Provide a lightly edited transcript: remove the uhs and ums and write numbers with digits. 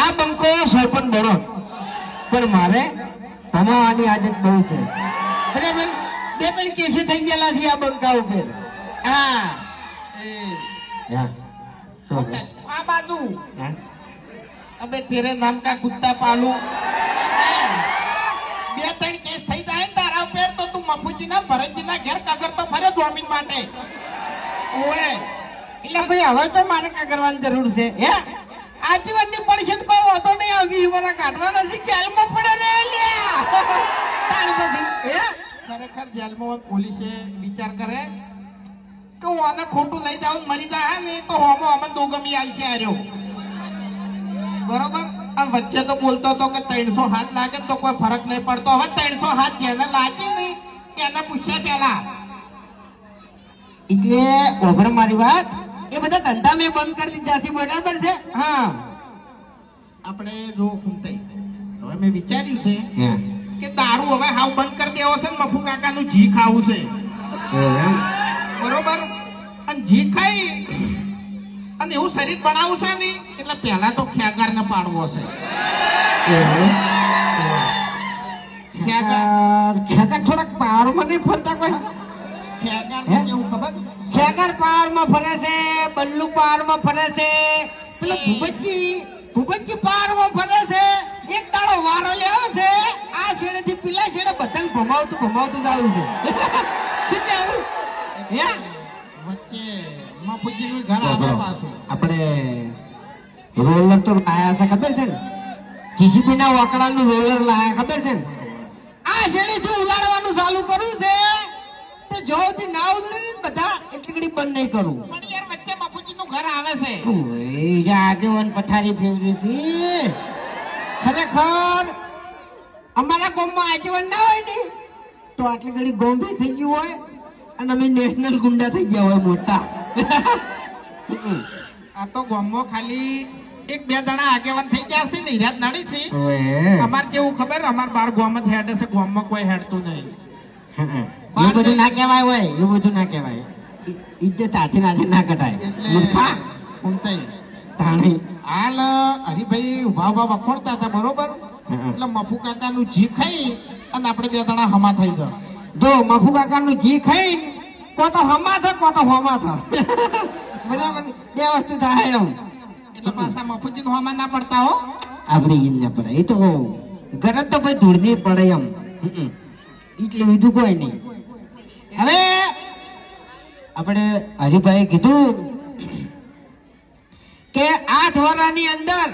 આ બંકો સરપંચ બનો પણ મારે ભમાવાની આદત બહુ છે બરાબર બે પણ કેસે થઈ ગયેલા છે આ બંકા ઉપર હા આ બાજુ અબે તેરે નામ કા કુત્તા પાલू બે ત્રણ કેસ થઈ જાય તારા ઉપર તો તું મફુજીના ભરતજીના ઘેર કાગર તો ફરે જમીન માટે ઓએ એટલે ભાઈ હવે તો મારે કા કરવાની જરૂર છે હે આજીવનની પરિષદ કોઈ હોતો નહીં આ 20 વર્ષ કાઢવા નથી જેલમાં પડે ને લ્યા તાણ પછી હે ખરેખર જેલમાં પોલીસે વિચાર કરે કે હું આને ખોટું લઈ જાઉં મરી જાય ને તો હોમો અમને દોગમી આલ છે આર્યો બરોબર આ વચ્ચે તો બોલતો હતો કે 300 હાથ લાગે તો કોઈ ફરક નહીં પડતો હવે 300 હાથ જેને લાગે નહીં એને પૂછ્યા પેલા એટલે ઓભળ મારી વાત એ બધા ધંધા મેં બંધ કરી દીધા છે બરાબર છે હા આપણે જો ફૂમતાઈ હવે મેં વિચાર્યું છે કે દારૂ હવે હાવ બંધ કરી દેવો છે ને મફુ કાકાનું જી ખાવું છે બરોબર અને જી ખાઈ અને એવું શરીર બનાવવું છે ને એટલે પહેલા તો ખેગાર ને પાડવો છે ખેગાર થોડાક પાવરમાં નહીં ફરતા કોઈ ખેગાર ને કેવું ખબર ખેગાર પાવરમાં ફરે છે બલ્લુ પાવરમાં ફરે છે પેલો ભૂપતજી પાવરમાં ફરે છે એક દાડો વારો લેવો છે આ છેડે થી પેલા છેડે બધાને ભમાવતું જ આવ્યું છે શું કેવું હે વચ્ચે મફુજીનું ઘર આવે પાછું આપણે રોલર તો લાયા છે ખબર છે ને જીસીબી ના વાકડાનું રોલર લાયા ખબર છે ને આ શેડી થી ઉડાડવાનું ચાલુ કર્યું છે તે જો થી ના ઉડે ને બધા એટલી ઘડી બંધ નહીં કરું પણ યાર વચ્ચે મફુજીનું ઘર આવે છે ઓય આગેવાન પથારી ફેરવી છે ખરેખર અમારા ગામમાં આગેવાન ના હોય ને તો આટલી ઘડી ગોંભી થઈ ગયું હોય અને અમે નેશનલ ગુંડા થઈ ગયા હોય મોટા આ તો ગામમાં ખાલી એક બે જણા આગેવાન થઈ ગયા છે ને હિરાત નાડી છે અમાર કેવું ખબર અમાર બાર ગામ જ હેડ છે ગામમાં કોઈ હેડતું નહીં એ બધું ના કહેવાય હોય એ બધું ના કહેવાય ઇજ્જત હાથે ના કઢાય મૂર્ખા ફૂમતાઈ તાણી હાલ હરિભાઈ ઉભા વખોડતા હતા બરોબર એટલે મફુ કાકાનું જી ખાઈ અને આપણે બે જણા હમા થઈ ગયા જો મફુ કાકાનું જી ખાઈ કો તો હમા થા કો તો હોમા થા બરાબર બે વસ્તુ થાય એમ એટલે પાછા મફુજી નું હમા ના પડતા હો આપણે ઈન ના પડે એ તો ગરજ તો ભાઈ ધૂળની પડે એમ એટલે બીજું કોઈ નહીં હવે આપણે હરિભાઈ કીધું કે 8 વર્ષની અંદર